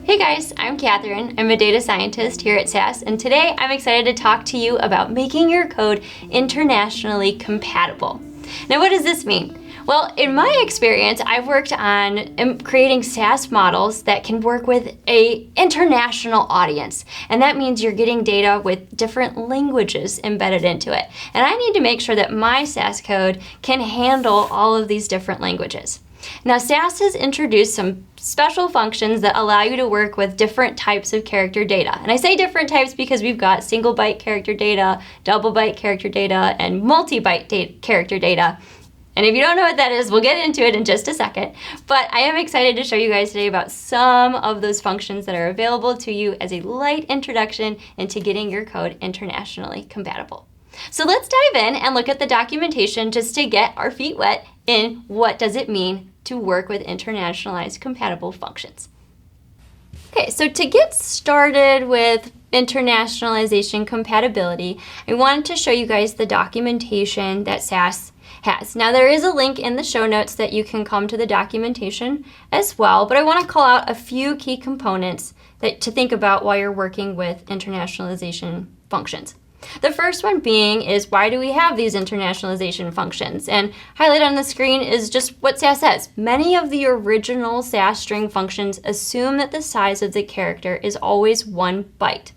Hey guys, I'm Kathryn. I'm a data scientist here at SAS, and today I'm excited to talk to you about making your code internationally compatible. Now, what does this mean? Well, in my experience, I've worked on creating SAS models that can work with an international audience. And that means you're getting data with different languages embedded into it. And I need to make sure that my SAS code can handle all of these different languages. Now, SAS has introduced some special functions that allow you to work with different types of character data. And I say different types because we've got single byte character data, double byte character data, and multi-byte character data. And if you don't know what that is, we'll get into it in just a second. But I am excited to show you guys today about some of those functions that are available to you as a light introduction into getting your code internationally compatible. So let's dive in and look at the documentation just to get our feet wet in what does it mean to work with internationalized compatible functions. Okay, so to get started with internationalization compatibility, I wanted to show you guys the documentation that SAS has. Now, there is a link in the show notes that you can come to the documentation as well, but I want to call out a few key components to think about while you're working with internationalization functions. The first one being is, why do we have these internationalization functions? And highlighted on the screen is just what SAS says. Many of the original SAS string functions assume that the size of the character is always 1 byte.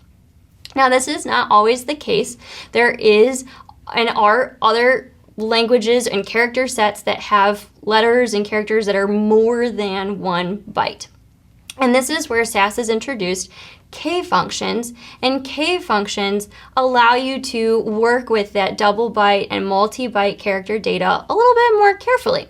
Now, this is not always the case. There is and are other languages and character sets that have letters and characters that are more than 1 byte. And this is where SAS has introduced K functions, and K functions allow you to work with that double byte and multi-byte character data a little bit more carefully.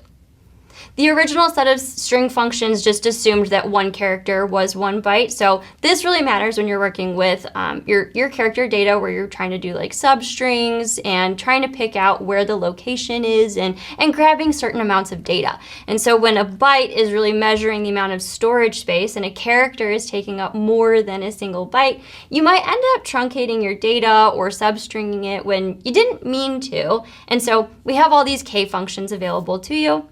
The original set of string functions just assumed that one character was 1 byte, so this really matters when you're working with your character data where you're trying to do like substrings and trying to pick out where the location is and grabbing certain amounts of data. And so when a byte is really measuring the amount of storage space and a character is taking up more than a single byte, you might end up truncating your data or substringing it when you didn't mean to. And so we have all these K functions available to you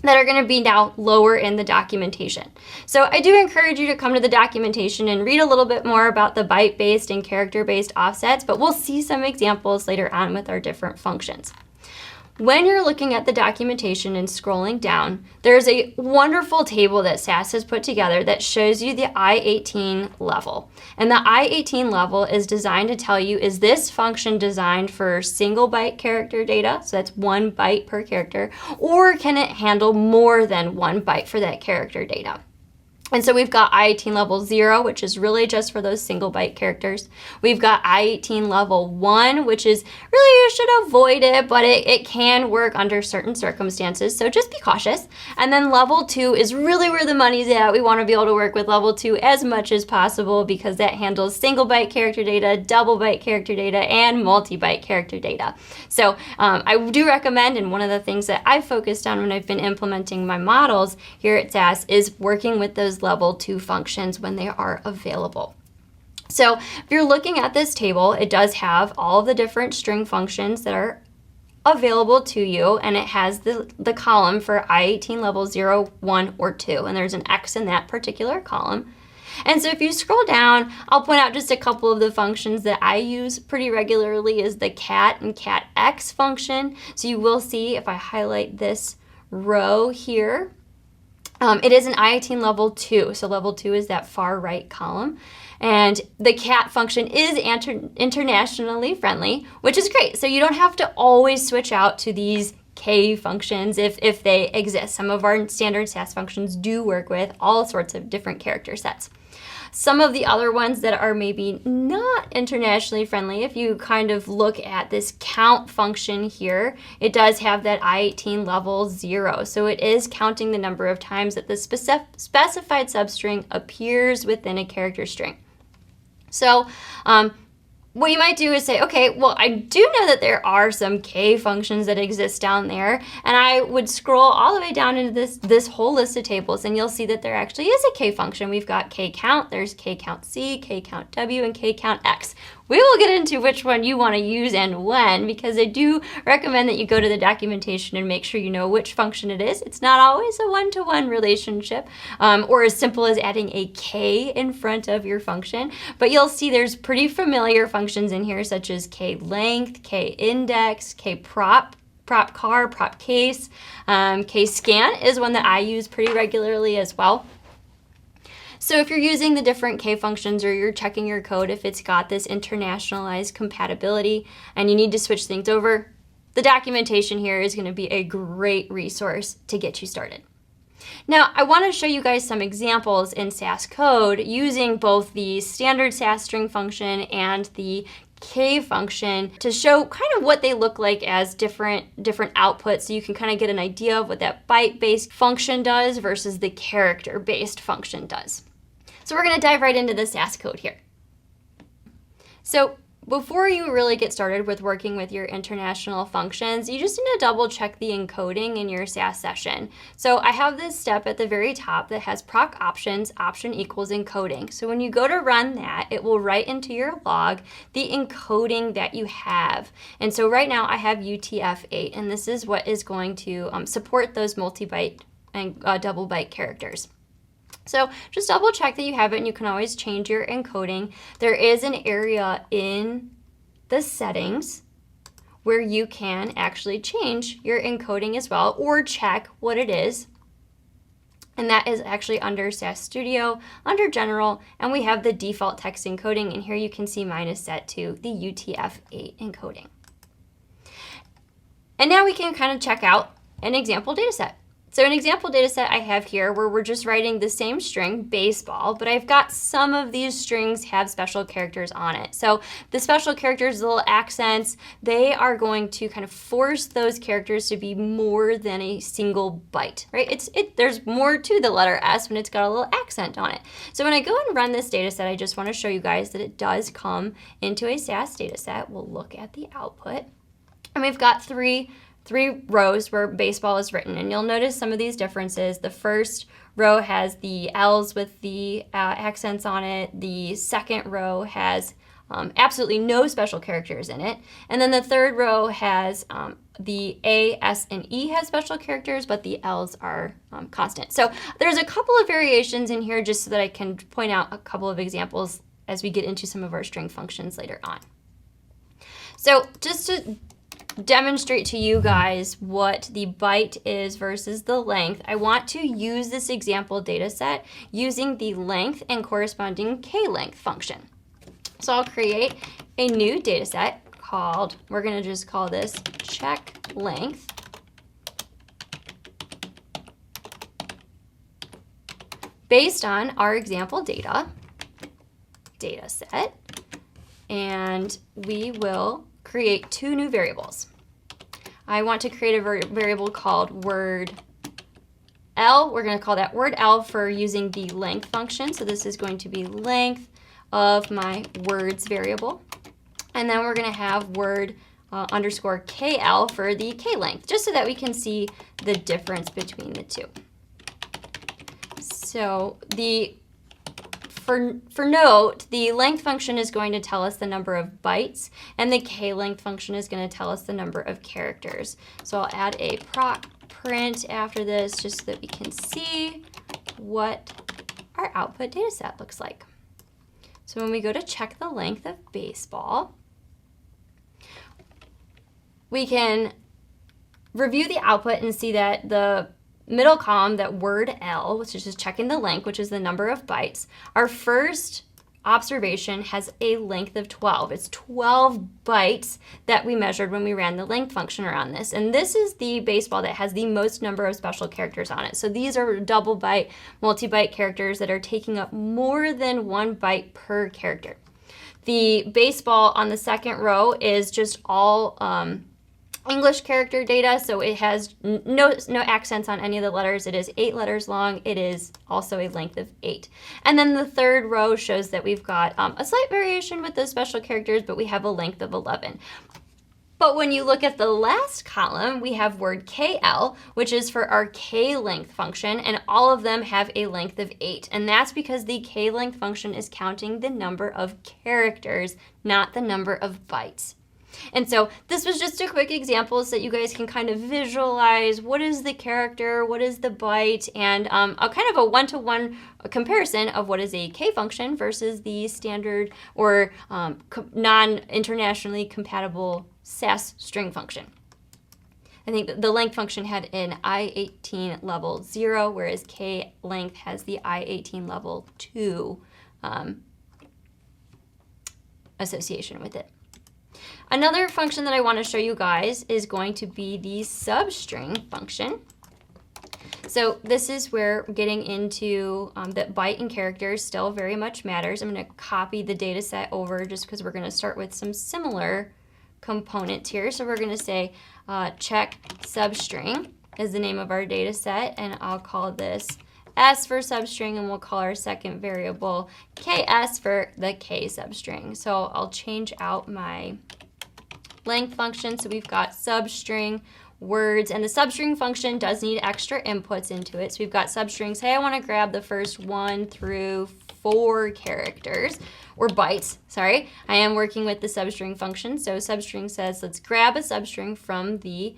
that are going to be now lower in the documentation. So I do encourage you to come to the documentation and read a little bit more about the byte-based and character-based offsets, but we'll see some examples later on with our different functions. When you're looking at the documentation and scrolling down, there's a wonderful table that SAS has put together that shows you the I18 level. And the I18 level is designed to tell you, is this function designed for single byte character data, so that's 1 byte per character, or can it handle more than 1 byte for that character data? And so we've got I18 level 0, which is really just for those single byte characters. We've got I18 level 1, which is really, you should avoid it, but it can work under certain circumstances, so just be cautious. And then level 2 is really where the money's at. We want to be able to work with level 2 as much as possible because that handles single byte character data, double byte character data, and multi-byte character data. So I do recommend, and one of the things that I've focused on when I've been implementing my models here at SAS is working with those level 2 functions when they are available. So if you're looking at this table, it does have all the different string functions that are available to you, and it has the column for I18 level 0, 1, or 2, and there's an X in that particular column. And so if you scroll down, I'll point out just a couple of the functions that I use pretty regularly is the cat and catx function. So you will see if I highlight this row here, it is an I18 level 2, so level 2 is that far right column. And the cat function is internationally friendly, which is great. So you don't have to always switch out to these K functions if they exist. Some of our standard SAS functions do work with all sorts of different character sets. Some of the other ones that are maybe not internationally friendly, if you kind of look at this count function here, it does have that I18 level 0. So it is counting the number of times that the specified substring appears within a character string. So what you might do is say, okay, well, I do know that there are some K functions that exist down there, and I would scroll all the way down into this whole list of tables, and you'll see that there actually is a K function. We've got KCOUNT, there's KCOUNTC, KCOUNTW, and KCOUNTX. We will get into which one you want to use and when, because I do recommend that you go to the documentation and make sure you know which function it is. It's not always a one-to-one relationship, or as simple as adding a K in front of your function, but you'll see there's pretty familiar functions in here, such as KLENGTH, KIndex, KProp, prop car, prop case. KSCAN is one that I use pretty regularly as well. So if you're using the different K functions or you're checking your code, if it's got this internationalized compatibility and you need to switch things over, the documentation here is going to be a great resource to get you started. Now, I want to show you guys some examples in SAS code using both the standard SAS string function and the K function to show kind of what they look like as different outputs, so you can kind of get an idea of what that byte-based function does versus the character-based function does. So we're going to dive right into the SAS code here. So before you really get started with working with your international functions, you just need to double check the encoding in your SAS session. So I have this step at the very top that has proc options, option equals encoding. So when you go to run that, it will write into your log the encoding that you have. And so right now I have UTF-8, and this is what is going to support those multi-byte and double byte characters. So just double check that you have it, and you can always change your encoding. There is an area in the settings where you can actually change your encoding as well, or check what it is. And that is actually under SAS Studio, under General, and we have the default text encoding, and here you can see mine is set to the UTF-8 encoding. And now we can kind of check out an example data set. So an example data set I have here where we're just writing the same string, baseball, but I've got some of these strings have special characters on it. So the special characters, the little accents, they are going to kind of force those characters to be more than a single byte, right? There's more to the letter S when it's got a little accent on it. So when I go and run this data set, I just want to show you guys that it does come into a SAS data set. We'll look at the output, and we've got three rows where baseball is written, and you'll notice some of these differences. The first row has the L's with the accents on it. The second row has absolutely no special characters in it. And then the third row has the A, S, and E has special characters, but the L's are constant. So there's a couple of variations in here just so that I can point out a couple of examples as we get into some of our string functions later on. So just to demonstrate to you guys what the byte is versus the length, I want to use this example data set using the length and corresponding KLENGTH function. So I'll create a new data set called, we're going to just call this check length. Based on our example data set, and we will create two new variables. I want to create a variable called word L. We're going to call that word L for using the length function. So this is going to be length of my words variable. And then we're going to have word underscore KL for the K length, just so that we can see the difference between the two. So For note, the length function is going to tell us the number of bytes, and the KLENGTH function is going to tell us the number of characters. So I'll add a proc print after this just so that we can see what our output data set looks like. So when we go to check the length of baseball, we can review the output and see that the middle column, that word L, which is just checking the length, which is the number of bytes, our first observation has a length of 12. It's 12 bytes that we measured when we ran the length function around this. And this is the baseball that has the most number of special characters on it. So these are double byte, multi-byte characters that are taking up more than 1 byte per character. The baseball on the second row is just all English character data, so it has no accents on any of the letters. It is 8 letters long. It is also a length of 8. And then the third row shows that we've got a slight variation with those special characters, but we have a length of 11. But when you look at the last column, we have word KL, which is for our KLENGTH function, and all of them have a length of 8. And that's because the KLENGTH function is counting the number of characters, not the number of bytes. And so this was just a quick example so that you guys can kind of visualize what is the character, what is the byte, and a kind of a one-to-one comparison of what is a K function versus the standard or non-internationally compatible SAS string function. I think the length function had an I18 level 0, whereas KLENGTH has the I18 level 2 association with it. Another function that I want to show you guys is going to be the substring function. So this is where we're getting into that byte and characters still very much matters. I'm going to copy the data set over just because we're going to start with some similar components here. So we're going to say check substring is the name of our data set, and I'll call this S for substring, and we'll call our second variable KS for the K substring. So I'll change out my length function. So we've got substring words, and the substring function does need extra inputs into it. So we've got substring. Say I want to grab the first 1 through 4 characters, or bytes, sorry. I am working with the substring function. So substring says, let's grab a substring from the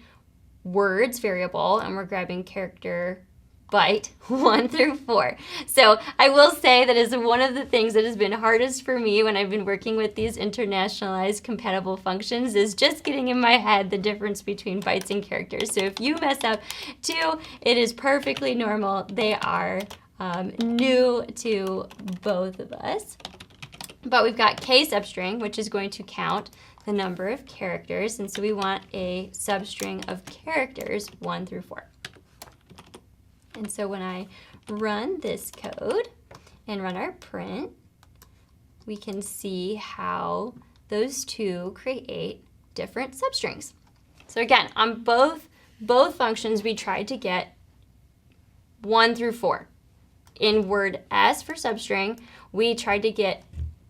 words variable, and we're grabbing character byte 1 through 4. So I will say that is one of the things that has been hardest for me when I've been working with these internationalized compatible functions is just getting in my head the difference between bytes and characters. So if you mess up too, it is perfectly normal. They are new to both of us. But we've got K substring, which is going to count the number of characters. And so we want a substring of characters 1 through 4. And so when I run this code and run our print, we can see how those two create different substrings. So again, on both functions, we tried to get 1 through 4. In word S for substring, we tried to get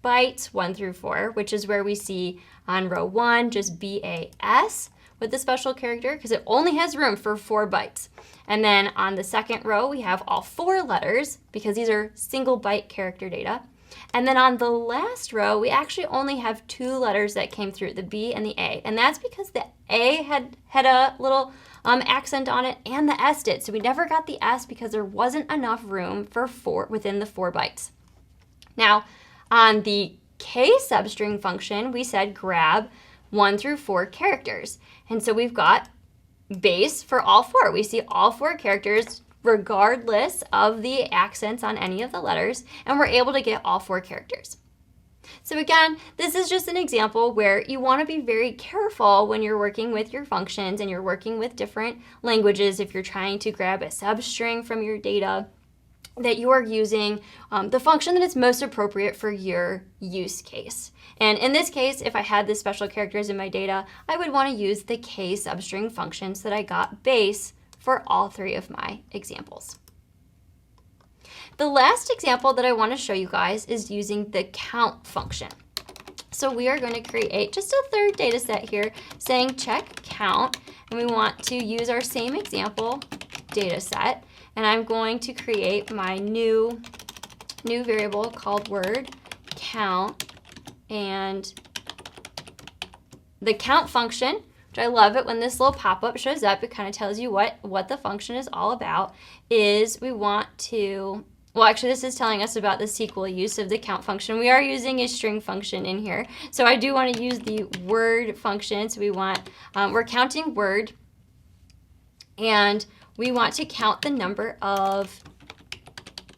bytes 1 through 4, which is where we see on row 1 just BAS with the special character because it only has room for 4 bytes. And then on the second row, we have all 4 letters because these are single byte character data. And then on the last row, we actually only have 2 letters that came through, the B and the A. And that's because the A had a little accent on it and the S did. So we never got the S because there wasn't enough room for 4 within the 4 bytes. Now, on the K substring function, we said grab 1 through 4 characters. And so we've got base for all 4. We see all 4 characters regardless of the accents on any of the letters, and we're able to get all 4 characters. So again, this is just an example where you want to be very careful when you're working with your functions and you're working with different languages. If you're trying to grab a substring from your data, that you are using the function that is most appropriate for your use case. And in this case, if I had the special characters in my data, I would want to use the K substring function so that I got base for all 3 of my examples. The last example that I want to show you guys is using the count function. So we are going to create just a third data set here saying check count, and we want to use our same example data set. And I'm going to create my new variable called word count, and the count function, which I love it when this little pop-up shows up, it kind of tells you what the function is all about, is we want to, well actually this is telling us about the SQL use of the count function. We are using a string function in here, so I do want to use the word function. So we want, we're counting word, and we want to count the number of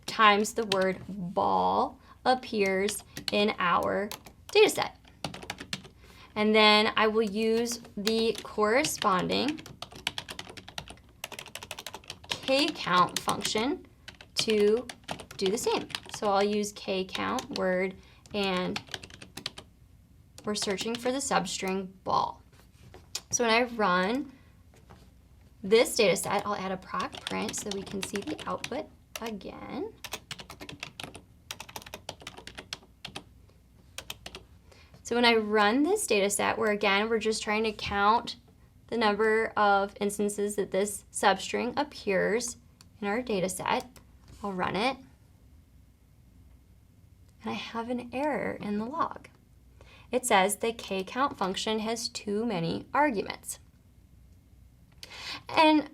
times the word ball appears in our data set. And then I will use the corresponding KCOUNT function to do the same. So I'll use KCOUNT word, and we're searching for the substring ball. So when I run this data set, I'll add a proc print so we can see the output again. So when I run this data set, where again, we're just trying to count the number of instances that this substring appears in our data set, I'll run it. And I have an error in the log. It says the KCOUNT function has too many arguments. And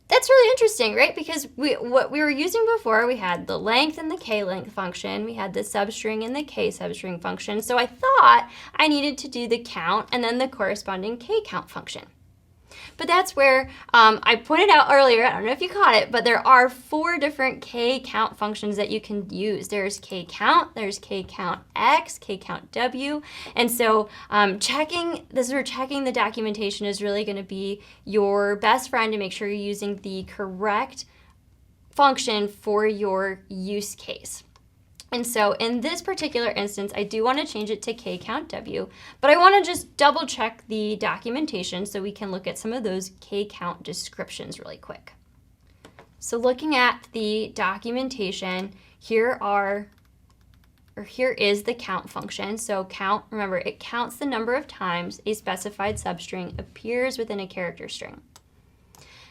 that's really interesting, right? Because what we were using before, we had the length and the KLENGTH function, we had the substring and the KSUBSTR function. So I thought I needed to do the count and then the corresponding KCOUNT function. But that's where I pointed out earlier, I don't know if you caught it, but there are 4 different KCOUNT functions that you can use. There's KCOUNT, there's KCOUNTX, KCOUNTW, and so checking the documentation is really going to be your best friend to make sure you're using the correct function for your use case. And so in this particular instance, I do want to change it to KCOUNTW, but I want to just double check the documentation so we can look at some of those KCOUNT descriptions really quick. So looking at the documentation, here is the count function. So count, remember, it counts the number of times a specified substring appears within a character string.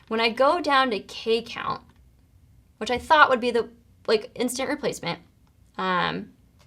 When I go down to KCOUNT, which I thought would be the instant replacement,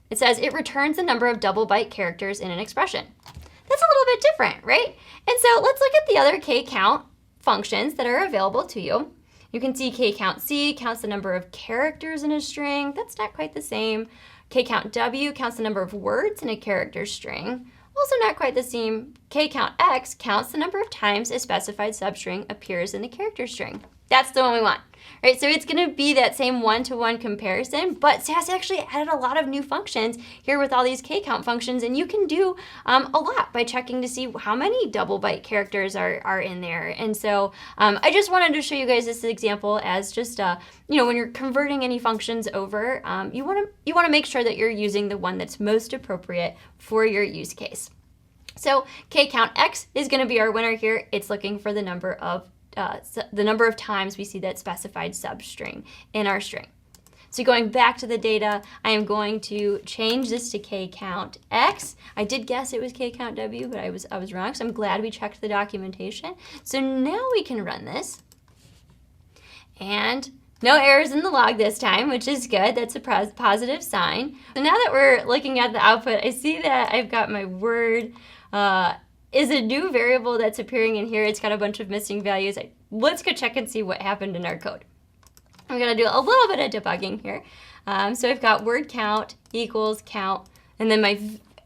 it says it returns the number of double byte characters in an expression. That's a little bit different, right? And so let's look at the other KCOUNT functions that are available to you. You can see KCOUNTC counts the number of characters in a string. That's not quite the same. KCOUNTW counts the number of words in a character string. Also not quite the same. KCOUNTX counts the number of times a specified substring appears in a character string. That's the one we want, right? So it's going to be that same one-to-one comparison, but SAS actually added a lot of new functions here with all these KCOUNT functions, and you can do a lot by checking to see how many double byte characters are in there. And so I just wanted to show you guys this example as just, when you're converting any functions over, you want to make sure that you're using the one that's most appropriate for your use case. So KCOUNTX is going to be our winner here. It's looking for the number of times we see that specified substring in our string. So going back to the data, I am going to change this to KCOUNTX. I did guess it was KCOUNTW, but I was wrong, so I'm glad we checked the documentation. So now we can run this. And no errors in the log this time, which is good. That's a positive sign. So now that we're looking at the output, I see that I've got my word is a new variable that's appearing in here. It's got a bunch of missing values. Let's go check and see what happened in our code. I'm going to do a little bit of debugging here. So I've got word count equals count, and then my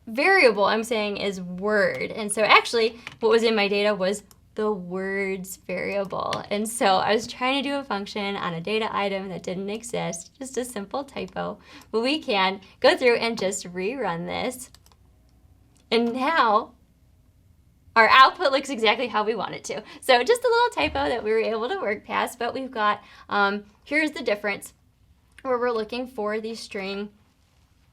variable I'm saying is word. And so actually what was in my data was the words variable. And so I was trying to do a function on a data item that didn't exist, just a simple typo. But we can go through and just rerun this. And now our output looks exactly how we want it to. So just a little typo that we were able to work past, but we've got, here's the difference where we're looking for the string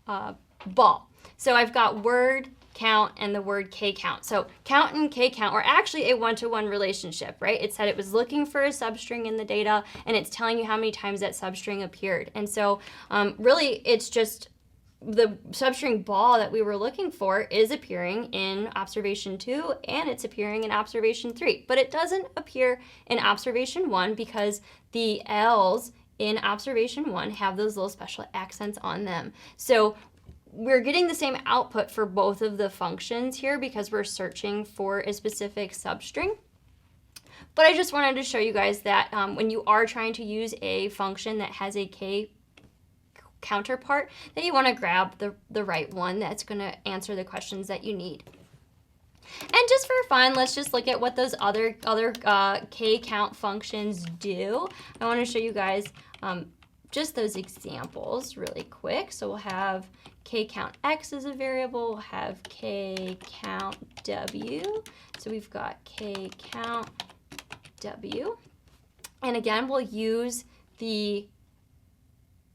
ball. So I've got word count and the word KCOUNT. So count and KCOUNT are actually a one-to-one relationship, right? It said it was looking for a substring in the data, and it's telling you how many times that substring appeared. And so really it's just the substring ball that we were looking for is appearing in observation 2 and it's appearing in observation 3, but it doesn't appear in observation 1 because the L's in observation 1 have those little special accents on them. So we're getting the same output for both of the functions here because we're searching for a specific substring. But I just wanted to show you guys that when you are trying to use a function that has a K counterpart, that you want to grab the right one that's going to answer the questions that you need. And just for fun, let's just look at what those other KCOUNT functions do. I want to show you guys just those examples really quick. So we'll have KCOUNTX as a variable, we'll have KCOUNTW. So we've got KCOUNTW. And again, we'll use the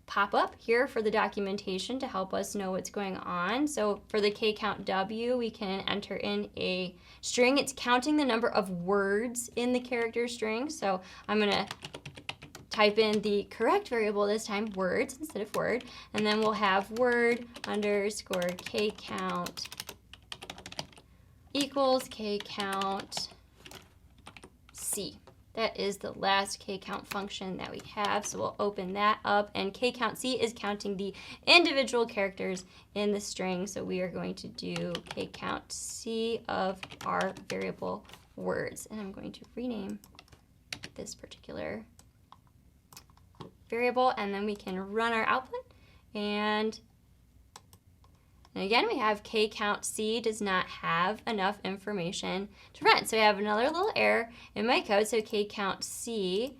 pop-up here for the documentation to help us know what's going on. So for the KCOUNTW, we can enter in a string. It's counting the number of words in the character string. So I'm going to type in the correct variable this time, words instead of word, and then we'll have word underscore KCOUNT equals KCOUNTC. That is the last KCOUNT function that we have, so we'll open that up, and KCOUNTC is counting the individual characters in the string, so we are going to do KCOUNTC of our variable words, and I'm going to rename this particular variable, and then we can run our output, and again, we have KCOUNTC does not have enough information to run. So we have another little error in my code. So KCOUNTC,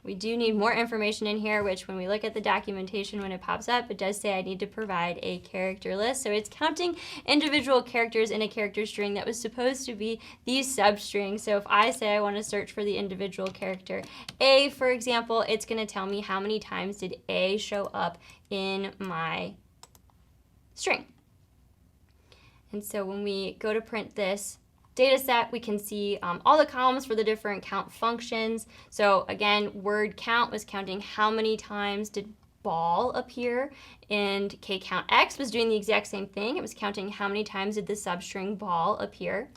we do need more information in here, which when we look at the documentation, when it pops up, it does say I need to provide a character list. So it's counting individual characters in a character string that was supposed to be the substring. So if I say I want to search for the individual character A, for example, it's going to tell me how many times did A show up in my string. And so when we go to print this data set, we can see all the columns for the different count functions. So again, word count was counting how many times did ball appear, and KCOUNTX was doing the exact same thing. It was counting how many times did the substring ball appear.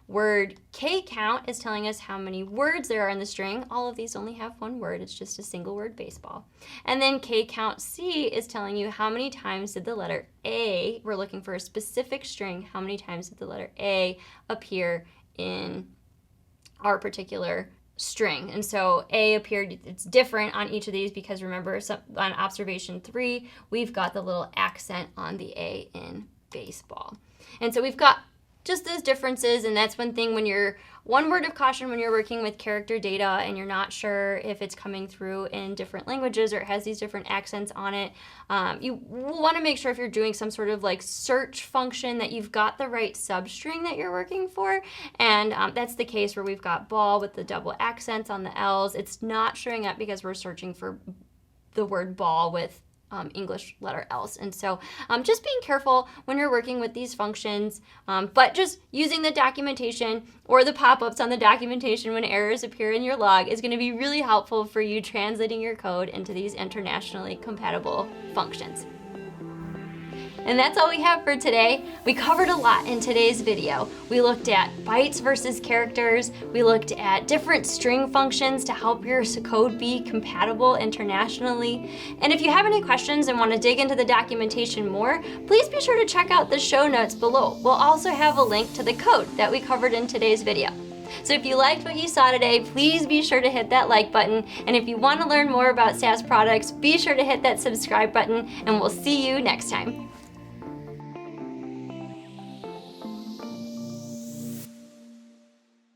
Word KCOUNT is telling us how many words there are in the string. All of these only have one word. It's just a single word, baseball. And then KCOUNTC is telling you how many times did the letter A, we're looking for a specific string, how many times did the letter A appear in our particular string. And so A appeared, it's different on each of these because remember, on observation 3, we've got the little accent on the A in baseball. And so we've got just those differences, and that's one thing one word of caution when you're working with character data and you're not sure if it's coming through in different languages or it has these different accents on it. You want to make sure if you're doing some sort of like search function that you've got the right substring that you're working for, and that's the case where we've got ball with the double accents on the L's. It's not showing up because we're searching for the word ball with English letter L's. And so just being careful when you're working with these functions, but just using the documentation or the pop-ups on the documentation when errors appear in your log is going to be really helpful for you translating your code into these internationally compatible functions. And that's all we have for today. We covered a lot in today's video. We looked at bytes versus characters. We looked at different string functions to help your code be compatible internationally. And if you have any questions and want to dig into the documentation more, please be sure to check out the show notes below. We'll also have a link to the code that we covered in today's video. So if you liked what you saw today, please be sure to hit that like button. And if you want to learn more about SAS products, be sure to hit that subscribe button, and we'll see you next time.